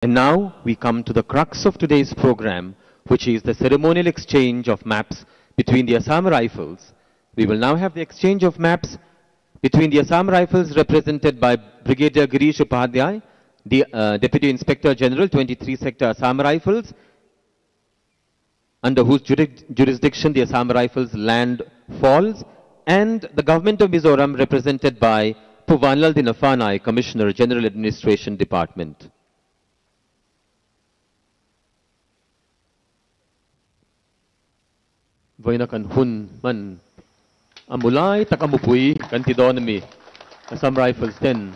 And now we come to the crux of today's program, which is the ceremonial exchange of maps between the Assam Rifles. We will now have the exchange of maps between the Assam Rifles represented by Brigadier Girish Upadhyay, the Deputy Inspector General, 23 Sector Assam Rifles, under whose jurisdiction the Assam Rifles land falls, and the Government of Mizoram represented by Puvanlal Dinafanai, Commissioner, General Administration Department. Voina kan hun man amulai takamupui kan tidonami Assam Rifles 10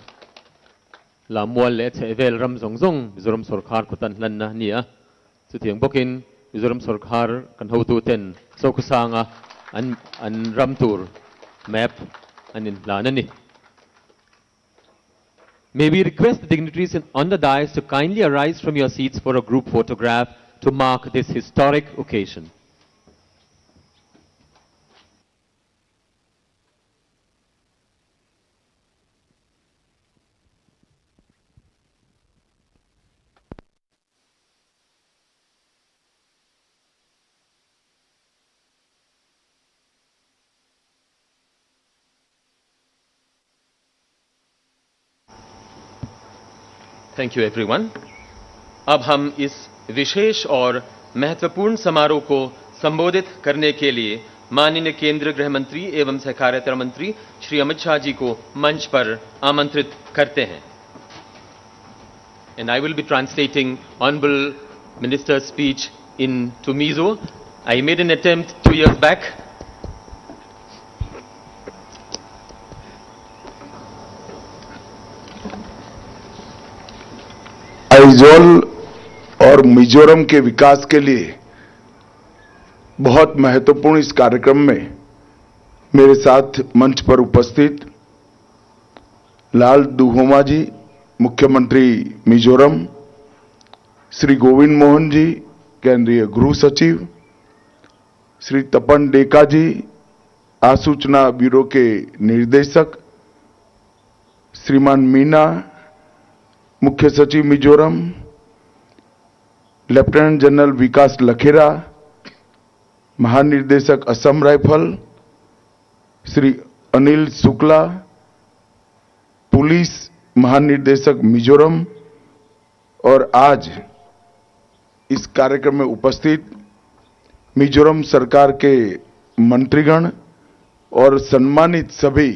la mual le che vel ram zongzong Mizoram Sarkar kutan lan na niya sutiang bokin Mizoram Sarkar kan hotu 10 so kusanga an ram tour map anin lanani. May we request the dignitaries on the dais to kindly arise from your seats for a group photograph to mark this historic occasion. Thank you everyone. अब हम इस विशेष और महत्वपूर्ण समारोह को संबोधित करने के लिए माननीय केंद्रीय गृह मंत्री एवं सहकारिता मंत्री श्री अमित शाह जी को मंच पर आमंत्रित करते हैं. And I will be translating Honorable Minister's speech into Mizo. I made an attempt 2 years back. Aizawl और मिजोरम के विकास के लिए बहुत महत्वपूर्ण इस कार्यक्रम में मेरे साथ मंच पर उपस्थित लाल दुहोमा जी, मुख्यमंत्री मिजोरम, श्री गोविंद मोहन जी, केंद्रीय गृह सचिव, श्री तपन डेका जी, आसूचना ब्यूरो के निर्देशक, श्रीमान मीना, मुख्य सचिव मिजोरम, लेफ्टिनेंट जनरल विकास लखेरा, महानिर्देशक असम राइफल, श्री अनिल शुक्ला, पुलिस महानिर्देशक मिजोरम, और आज इस कार्यक्रम में उपस्थित मिजोरम सरकार के मंत्रीगण और सम्मानित सभी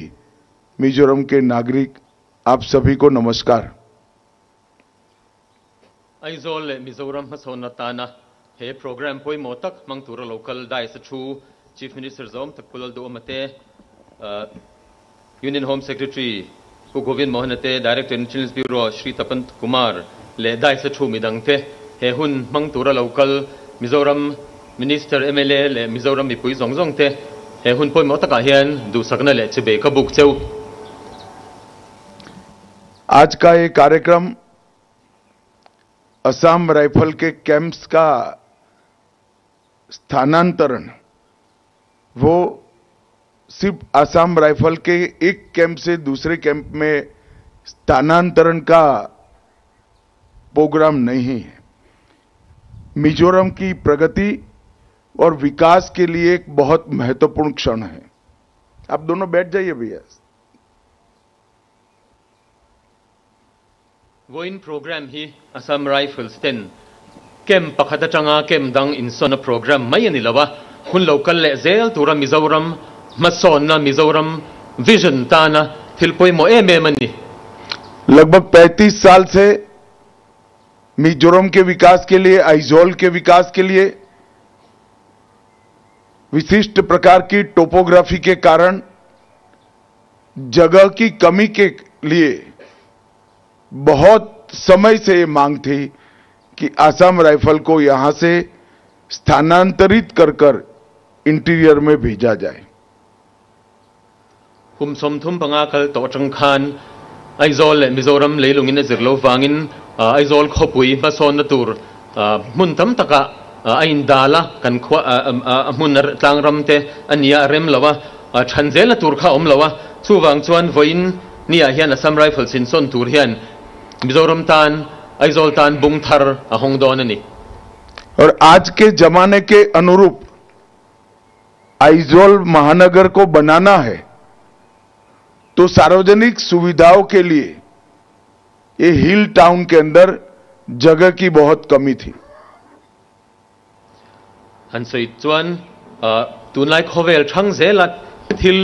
मिजोरम के नागरिक, आप सभी को नमस्कार. Aizol Mizoram Hasonatana he program poi motak mangtura local dais chu Chief Minister Zom takpulal do mate Union Home Secretary Govind Mohanate, Director Intelligence Bureau Shri Tapan Kumar le dais chu midangte he hun mangtura local Mizoram Minister MLA le Mizoram mipui zongzongte he hun poi motak ahian du sakna le chebe ka buk cheu. आज का ये कार्यक्रम Assam rifle के camps का स्थानांतरण, वो सिर्फ Assam rifle के एक कैंप से दूसरे कैंप में स्थानांतरण का प्रोग्राम नहीं है. मिजोरम की प्रगति और विकास के लिए एक बहुत महत्वपूर्ण क्षण है. आप दोनों बैठ जाइए भैया. वो इन प्रोग्राम ही असम राइफल्स 10 केम पखता चंगा केम दंग इन सोना प्रोग्राम मय निलवा हुन लोकल ले जेल तुरा मिजोरम मसोना मिजोरम विजन ताना थिलपोई मो एमे मनी. लगभग 35 साल से मिजोरम के विकास के लिए, आइजोल के विकास के लिए विशिष्ट प्रकार की टोपोग्राफी के कारण, जगह की कमी के लिए बहुत समय से मांग थी कि असम राइफल को यहां से स्थानांतरित कर इंटीरियर में भेजा जाए. हुम सोमथुम पंगाकल तोचंग खान आइजोल मिजोरम लेलुंगिन जिरलो वांगिन आइजोल खोपुई बसोन तुर मुंतम तका आइन दाला कन ख्वा मुनर तांगरमते अनिया रेम लवा छंजेल तुरखा ओमलवा चुवांग चुन वइन निया हियन असम राइफल्स इन सोन तुर हियन Mizoram tan aizol tan bungthar ahong donani और आज के जमाने के अनुरूप आइजोल महानगर को बनाना है तो सार्वजनिक सुविधाओं के लिए ये हिल टाउन के अंदर जगह की बहुत कमी थी Hansoi chuan tunlai khovel thang zela thil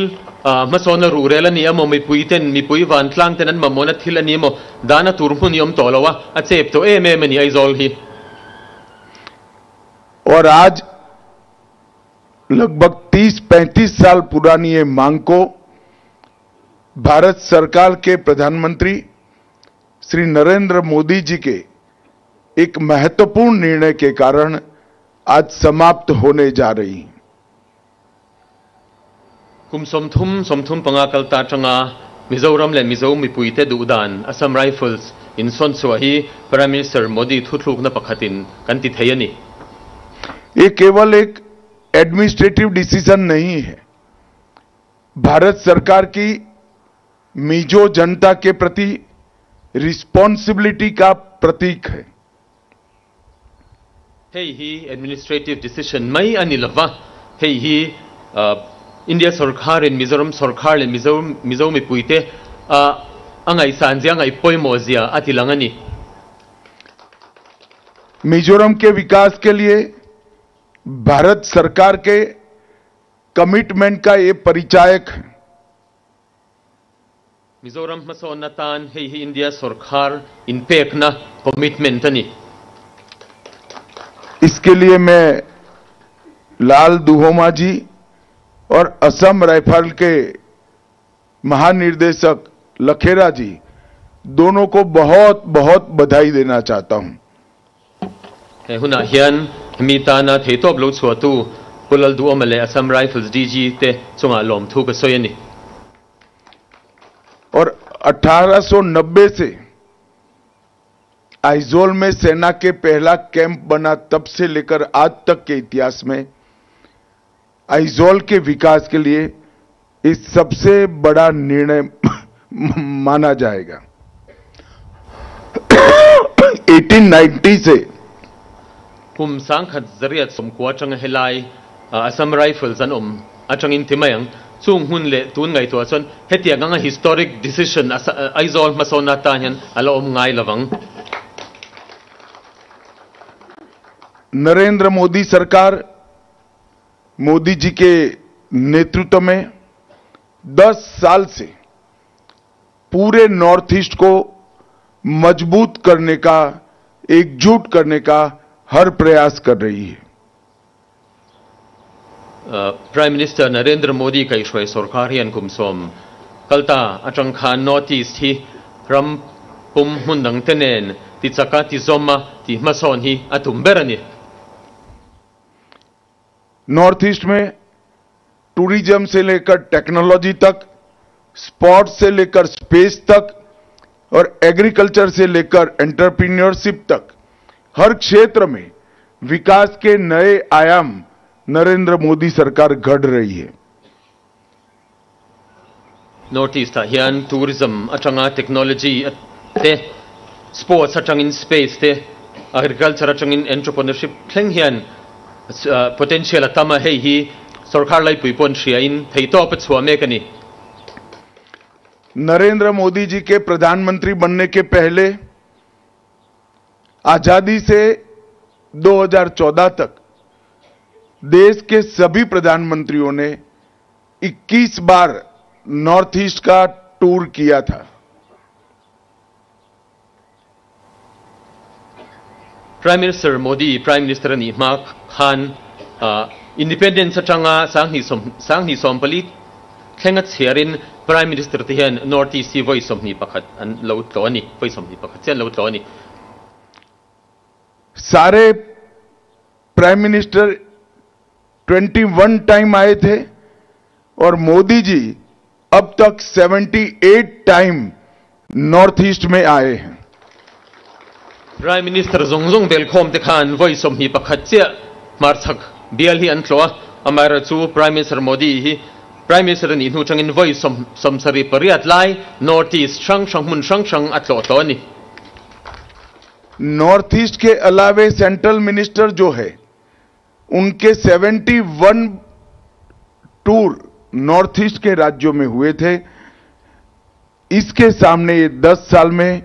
masona rurel ani amo mi puiten mi pui van tlang tenan mamona thil ani mo dana turmun yom tolowa achep to em ani aizol hi और आज लगभग 30-35 साल पुरानी ये मांग को भारत सरकार के प्रधानमंत्री श्री नरेंद्र मोदी जी के एक महत्वपूर्ण निर्णय के कारण आज समाप्त होने जा रही है kum somthum pangakal ta changa Mizoram le Mizo mi puite dudan Assam Rifles in Sonsua Prime Minister Modi thutluk na pakhatin kanti thayani ये केवल एक एडमिनिस्ट्रेटिव डिसीजन नहीं है भारत सरकार की मिजो जनता के प्रति रिस्पॉन्सिबिलिटी का प्रतीक है hey hi administrative decision mai ani lava hey hi India sarkar in Mizoram sarkar le Mizo mi puite angai sanjia angai poimozia atilangani Mizoram के विकास के लिए भारत सरकार के कमिटमेंट का ये परिचायक है Mizoram masonatan hey hi India sarkar in pekna commitment ani इसके लिए मैं लाल दुहोमा जी और असम राइफल के महानिर्देशक लखेरा जी दोनों को बहुत बहुत बधाई देना चाहता हूं huna hian mitana theitop lo chuatu pulal du omale Assam Rifles DG te chunga lom thu ka soyani और 1890 से आइजोल में सेना के पहला कैंप बना तब से लेकर आज तक के इतिहास में आइजोल के विकास के लिए इस सबसे बड़ा निर्णय माना जाएगा 1890 से kum sang khat zariat somkwa chang helai Assam Rifles an achang in timayang chung hun le tun ngai to chon hetia ganga historic decision aizol masona tanyan ala ngai lawang Narendra Modi सरकार मोदी जी के नेतृत्व में 10 साल से पूरे नॉर्थ ईस्ट को मजबूत करने का एकजुट करने का हर प्रयास कर रही है Prime Minister Narendra Modi kai shwai sarkar hian kumsom kalta atang khan North East hi ram pum hundang tenen ti chaka ti zoma ti mason hi atumberani north east में टूरिज्म से लेकर टेक्नोलॉजी तक sports से लेकर space तक और agriculture से लेकर एंटरप्रेन्योरशिप तक हर क्षेत्र में विकास के नए आयाम नरेंद्र मोदी सरकार गढ़ रही है North East hian tourism atanga technology te sports atang in space te agriculture atang in entrepreneurship thleng hian potential atama hei hi sarkar lai puipon shia in theito pa chwa mekani Narendra Modi ji के प्रधानमंत्री बनने के पहले आजादी से 2014 तक देश के सभी प्रधानमंत्रियों ने 21 बार नॉर्थ ईस्ट का टूर किया था Prime Minister Modi Prime Minister ni Mark Khan independence atanga sang hi sompali thengat cherin Prime Minister te hian North East voice of ni pakhat an lo tloni voice of ni pakhat chen lo tloni सारे prime minister 21 time आए थे और मोदी जी अब तक 78 time north east में आए हैं Prime Minister Zongjong Belkhom te khan voice of ni pakhat che marthak bial hi an tlo amara chu Prime Minister Modi hi Prime Minister ni nu changin voice somsari pariat lai North East shang mun shang atlo tloni north east के अलावे central minister जो है उनके 71 tour north east के राज्यों में हुए थे। इसके सामने ये 10 साल में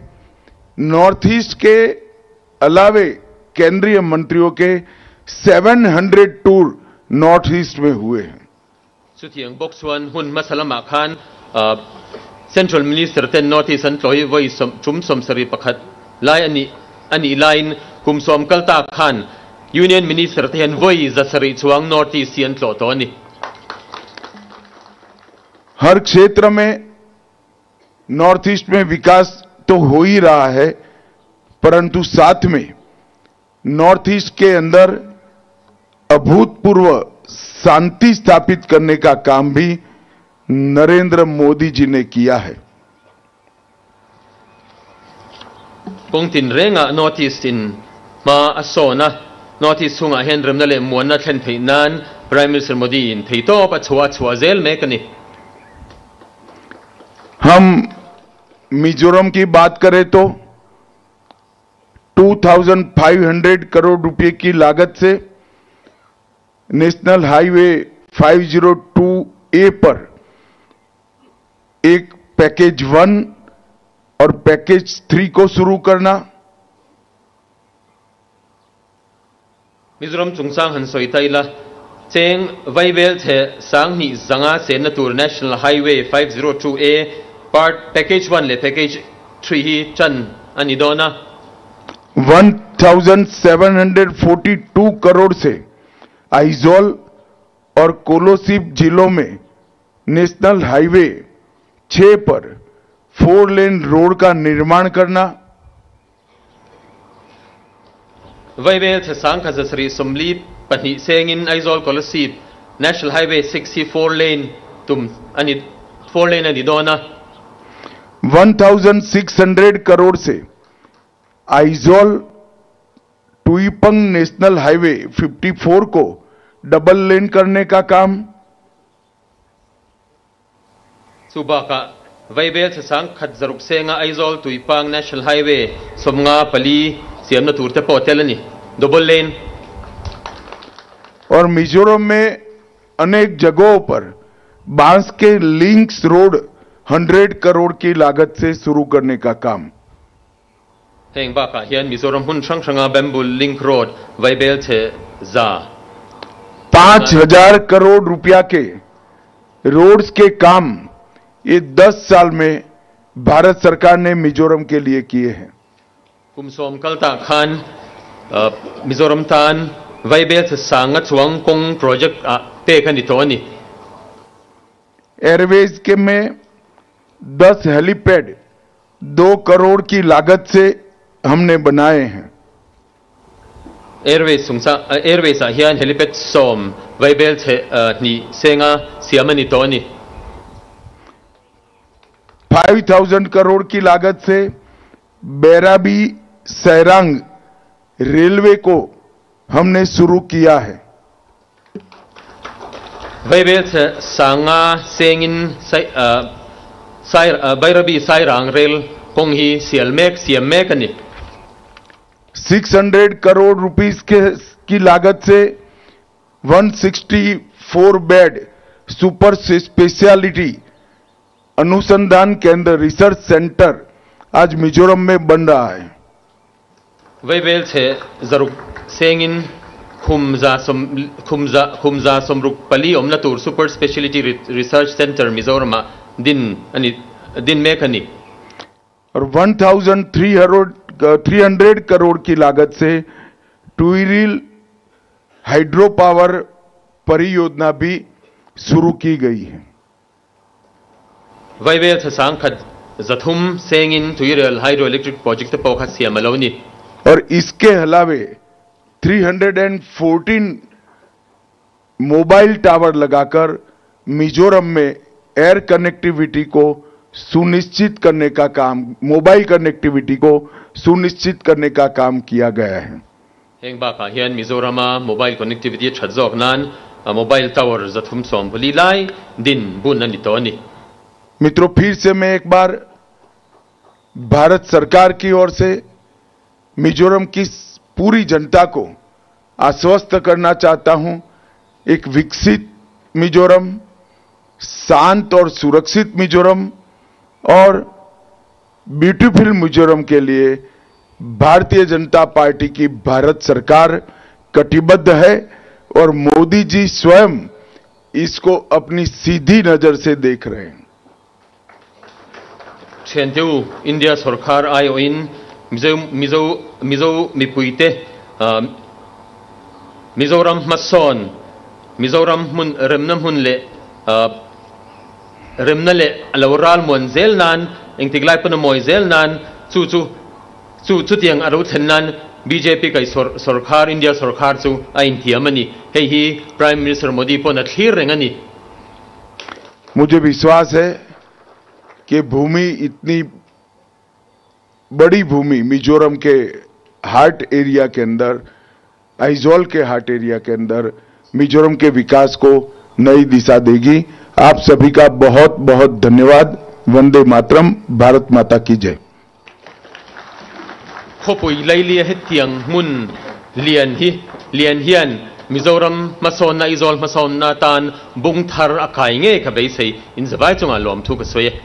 नॉर्थ ईस्ट के अलावे केंद्रीय मंत्रियों के 700 टूर नॉर्थ ईस्ट में हुए हैं। सुथियंग बॉक्सवन हुन मसलमा खान सेंट्रल मिनिस्टर तेन नॉर्थ ईस्ट एंप्लॉय वही चुम समसरी पखत लाई अनि लाइन कुमसोम कलता खान यूनियन मिनिस्टर तेन वही जसरी चुवांग नॉर्थ ईस्ट एंप्लॉय तो नि हर क्षेत्र में नॉर्थ ईस्ट में विकास तो हो ही रहा है, परंतु साथ में नॉर्थ ईस्ट के अंदर अभूतपूर्व शांति स्थापित करने का काम भी नरेंद्र मोदी जी ने किया है। Kongtin renga North East in ma asona North East hunga henrem nale muanna thlen theinan Prime Minister Modi in theito pa chua zel mekani। हम मिजोरम की बात करें तो 2500 करोड़ रुपए की लागत से नेशनल हाईवे 502A पर एक पैकेज 1 और पैकेज 3 को शुरू करना। मिजोरम चुंगसांग हंसोई ताइला चेंग वाइबेल थे सांगनी जंगा से नतुर national highway 502A part package 1 ले पैकेज 3 ही चन अनिदोना 1742 करोड़ से आइजोल और कोलोसिब जिलों में नेशनल हाईवे 6 पर 4 लेन रोड का निर्माण करना। वाइबेल थे सांग खजसरी सुमली पनी सेंगिन आइजोल कोलोसिब नेशनल हाईवे 6 ही 4 लेन तुम 4 लेन अनिदोना 1600 करोड़ से आइजोल टुईपंग नेशनल हाईवे 54 को डबल लेन करने का काम। सुबह का वाइबेल से सांग खजरुक सेंगा आइजोल टुईपंग नेशनल हाईवे सोमंगा पली सियमना टूरते पोतेलनी डबल लेन। और मिजोरम में अनेक जगहों पर बांस के लिंक्स रोड 100 करोड़ की लागत से शुरू करने का काम। हेंग बाका हियन मिजोरम हुन शंगा बैम्बू लिंक रोड वाइबेल से जा 5000 करोड़ रुपया के रोड्स के काम ये 10 साल में भारत सरकार ने मिजोरम के लिए किए हैं। कुमसोम कलता खान मिजोरम तान वाइबेल से सांगत वंग कोंग प्रोजेक्ट ते कनितोनी एयरवेज के में 10 हेलीपैड 2 करोड़ की लागत से हमने बनाए हैं। एयरवेज हियन हेलीपैड सोम वाइबेल से नि सेंगा सियामनी तोनी 5000 करोड़ की लागत से बैराबी सैरांग रेलवे को हमने शुरू किया है। वाइबेल से सांगा सेंगिन बैराबी सैरांग रेल कोंगी सियमेक नि 600 करोड़ रुपीस की लागत से 164 बेड सुपर स्पेशलिटी अनुसंधान केंद्र रिसर्च सेंटर आज मिजोरम में बन रहा है। वाइबेल से जरुक सेंगिन खुमजा सोमरुक पली ओमनतुर super speciality research centre Mizoram दिन में कनी और 1300 करोड़ की लागत से टुईरिल हाइड्रो पावर परियोजना भी शुरू की गई है। वाइबेल से सांखत जथुम सेंगिन टुईरिल हाइड्रो इलेक्ट्रिक प्रोजेक्ट पोखा सियामलोनी और इसके अलावे 314 मोबाइल टावर लगाकर मिजोरम में एयर कनेक्टिविटी को सुनिश्चित करने का काम, मोबाइल कनेक्टिविटी को सुनिश्चित करने का काम किया गया है। हेंग बाका हियन मिजोरम मोबाइल कनेक्टिविटी छजोकनान मोबाइल टावर जथुम सोमबली लाई दिन बुन नितोनी। मित्रों, फिर से मैं एक बार भारत सरकार की ओर से मिजोरम की पूरी जनता को आश्वस्त करना चाहता हूं, एक विकसित मिजोरम, शांत और सुरक्षित मिजोरम और ब्यूटीफुल मिजोरम के लिए भारतीय जनता पार्टी की भारत सरकार कटिबद्ध है और मोदी जी स्वयं इसको अपनी सीधी नजर से देख रहे हैं। छेंतु इंडिया सरकार आयो इन मिजो मिपुइते मिजोरम मसोन मिजोरम मुन रेमनम हुनले रेमनले लवराल मोनजेल नान इंतिग्लाई पन मोइजेल नान चु तियंग अरु थन्नान बीजेपी का सरकार इंडिया सरकार चु आइन थियमनी हे प्राइम मिनिस्टर मोदी पोन क्लियर रेंगनी। मुझे विश्वास है कि भूमि इतनी बड़ी भूमि मिजोरम के हार्ट एरिया के अंदर, आइजोल के हार्ट एरिया के अंदर मिजोरम के विकास को नई दिशा देगी। आप सभी का बहुत बहुत धन्यवाद। वंदे मातरम। भारत माता की जय। खोपुई लैलिया हे तियंग मुन लियन हियन मिजोरम मसोन ना इजोल मसोन ना तान बुंग थर अकाइंगे कबे से इन जबाय चुंगा लोम थुक सोये।